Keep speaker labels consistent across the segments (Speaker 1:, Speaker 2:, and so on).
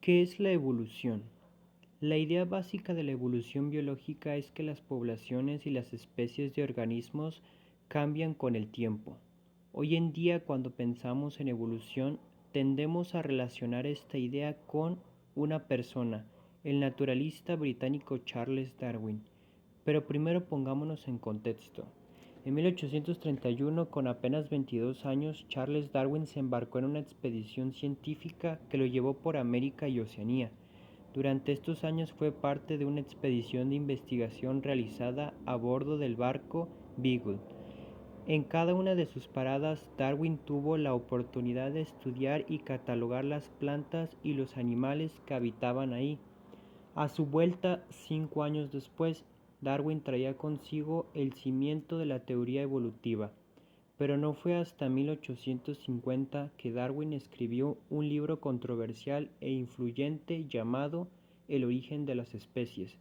Speaker 1: ¿Qué es la evolución? La idea básica de la evolución biológica es que las poblaciones y las especies de organismos cambian con el tiempo. Hoy en día, cuando pensamos en evolución, tendemos a relacionar esta idea con una persona, el naturalista británico Charles Darwin. Pero primero pongámonos en contexto. En 1831, con apenas 22 años, Charles Darwin se embarcó en una expedición científica que lo llevó por América y Oceanía. Durante estos años fue parte de una expedición de investigación realizada a bordo del barco Beagle. En cada una de sus paradas, Darwin tuvo la oportunidad de estudiar y catalogar las plantas y los animales que habitaban ahí. A su vuelta, 5 años después, Darwin traía consigo el cimiento de la teoría evolutiva, pero no fue hasta 1850 que Darwin escribió un libro controversial e influyente llamado El origen de las especies.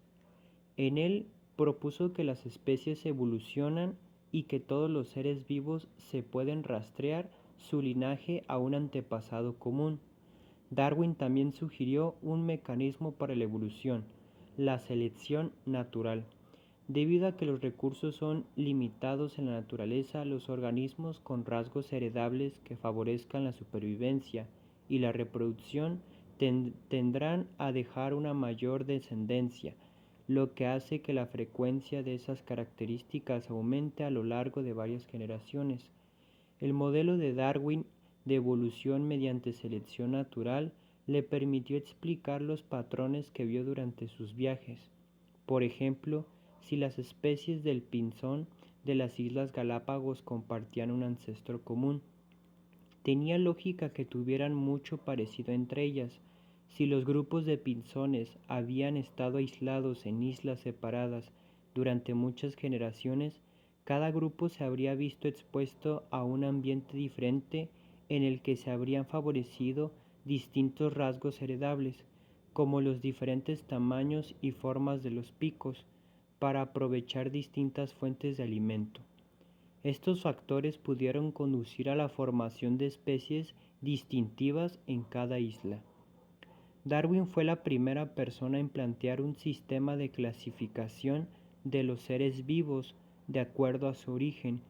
Speaker 1: En él propuso que las especies evolucionan y que todos los seres vivos se pueden rastrear su linaje a un antepasado común. Darwin también sugirió un mecanismo para la evolución, la selección natural. Debido a que los recursos son limitados en la naturaleza, los organismos con rasgos heredables que favorezcan la supervivencia y la reproducción tendrán a dejar una mayor descendencia, lo que hace que la frecuencia de esas características aumente a lo largo de varias generaciones. El modelo de Darwin de evolución mediante selección natural le permitió explicar los patrones que vio durante sus viajes. Por ejemplo, si las especies del pinzón de las Islas Galápagos compartían un ancestro común, tenía lógica que tuvieran mucho parecido entre ellas. Si los grupos de pinzones habían estado aislados en islas separadas durante muchas generaciones, cada grupo se habría visto expuesto a un ambiente diferente en el que se habrían favorecido distintos rasgos heredables, como los diferentes tamaños y formas de los picos, para aprovechar distintas fuentes de alimento. Estos factores pudieron conducir a la formación de especies distintivas en cada isla. Darwin fue la primera persona en plantear un sistema de clasificación de los seres vivos de acuerdo a su origen.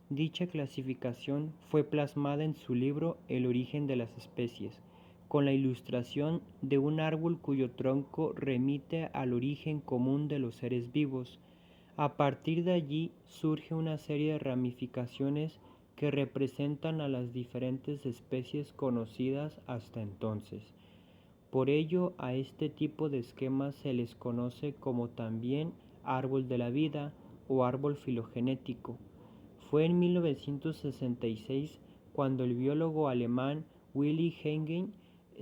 Speaker 1: Dicha clasificación fue plasmada en su libro El origen de las especies, con la ilustración de un árbol cuyo tronco remite al origen común de los seres vivos. A partir de allí surge una serie de ramificaciones que representan a las diferentes especies conocidas hasta entonces. Por ello, a este tipo de esquemas se les conoce como también árbol de la vida o árbol filogenético. Fue en 1966 cuando el biólogo alemán Willi Hengen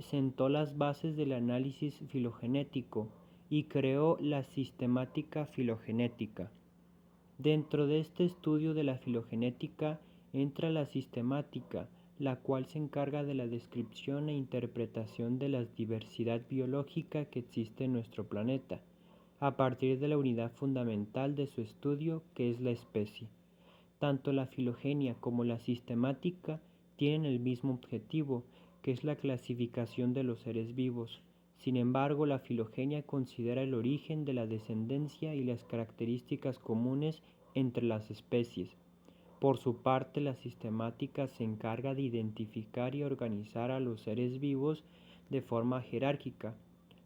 Speaker 1: sentó las bases del análisis filogenético y creó la sistemática filogenética. Dentro de este estudio de la filogenética entra la sistemática, la cual se encarga de la descripción e interpretación de la diversidad biológica que existe en nuestro planeta, a partir de la unidad fundamental de su estudio, que es la especie. Tanto la filogenia como la sistemática tienen el mismo objetivo, que es la clasificación de los seres vivos. Sin embargo, la filogenia considera el origen de la descendencia y las características comunes entre las especies. Por su parte, la sistemática se encarga de identificar y organizar a los seres vivos de forma jerárquica.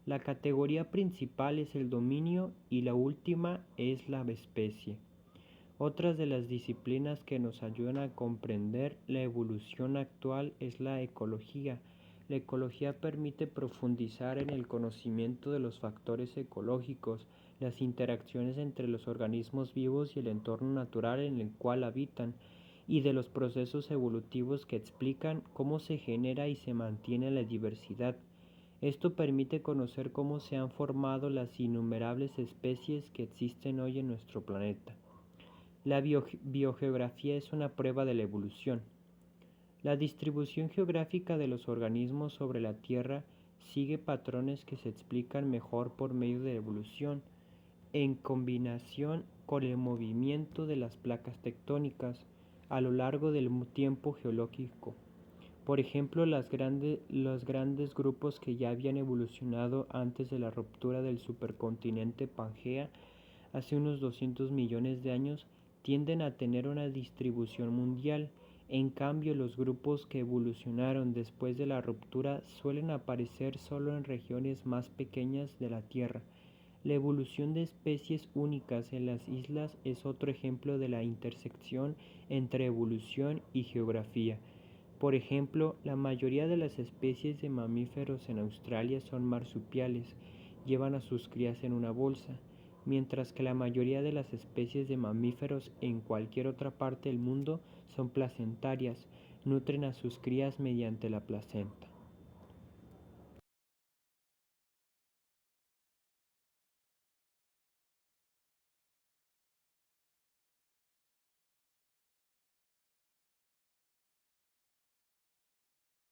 Speaker 1: La categoría principal es el dominio y la última es la especie. Otras de las disciplinas que nos ayudan a comprender la evolución actual es la ecología. La ecología permite profundizar en el conocimiento de los factores ecológicos, las interacciones entre los organismos vivos y el entorno natural en el cual habitan, y de los procesos evolutivos que explican cómo se genera y se mantiene la diversidad. Esto permite conocer cómo se han formado las innumerables especies que existen hoy en nuestro planeta. La biogeografía es una prueba de la evolución. La distribución geográfica de los organismos sobre la Tierra sigue patrones que se explican mejor por medio de la evolución, en combinación con el movimiento de las placas tectónicas a lo largo del tiempo geológico. Por ejemplo, los grandes grupos que ya habían evolucionado antes de la ruptura del supercontinente Pangea hace unos 200 millones de años tienden a tener una distribución mundial. En cambio, los grupos que evolucionaron después de la ruptura suelen aparecer solo en regiones más pequeñas de la Tierra. La evolución de especies únicas en las islas es otro ejemplo de la intersección entre evolución y geografía. Por ejemplo, la mayoría de las especies de mamíferos en Australia son marsupiales, llevan a sus crías en una bolsa, mientras que la mayoría de las especies de mamíferos en cualquier otra parte del mundo son placentarias, nutren a sus crías mediante la placenta.